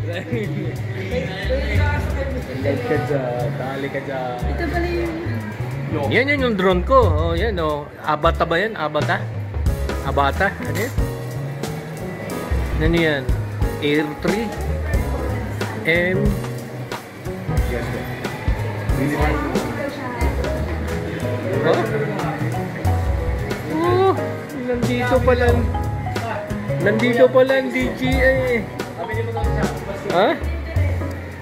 Live ka dyan, dali ka dyan. Ito pala yung... Yan yung drone ko. Oh, yan oh. Abata ba yan? Abata? Abata? Ano yan? Ano yan? Air 3 M. Yes, sir. Oh? Oh, nandito pala. Nandito pala ang DJI. Ha?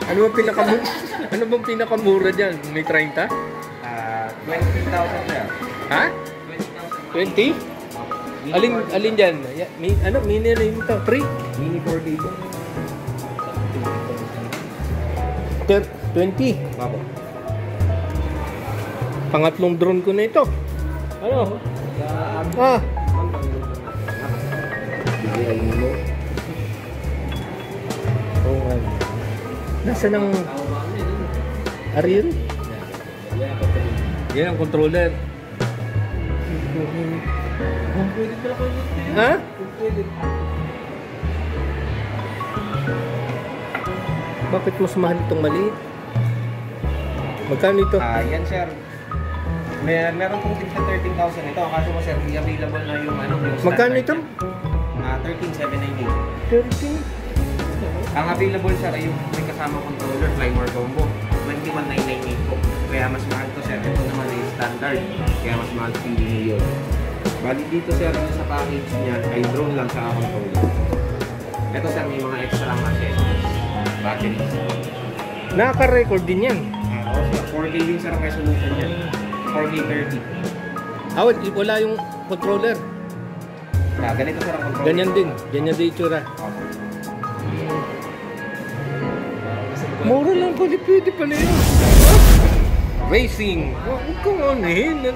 Ano bang pinakamura? Ano bang pinakamura diyan? May 30? 20,000 na. Ha? 20? Alin diyan? Mini ano yun ito? 3? Mini 4K ito. 20? Babo. Pangatlong drone ko na ito. Ano? Ah, DJI Nemo. oo nga. Nasaan ang Ariel? Yan ang controller. Ha? Bakit mas mahal itong maliit? Magkano ito? Yan sir. Meron pong tip sa 13,000 ito. Kaso mo sir, available na yung ano. Yung Magkano ito? 13,798. 30? Ang available sir ay yung may kasama controller, Flymore combo. 21,998 po. Kaya mas mahal to sir. Ito naman ay standard. Kaya mas mahal si yun. Bali dito sir, sa package niya ay drone lang sa controller. Ito sir, may mga extra accessories. Batteries. Nakaka-record din yan. Oo sir, 4K din sir ang resolution niya. 4K 30. Wala yung controller. Ganito sir ang controller. Ganyan din itsura. Opo. Mura lang pwede pala yun. Racing. Huwag kong anuhin.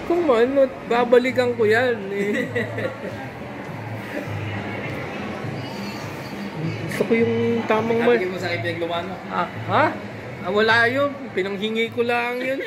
Kung ano, babalikan ko yan. Gusto ko yung tamang Nabigyan mo sa akin yung lumano. Ha? Wala yun. Pinanghingi ko lang yun.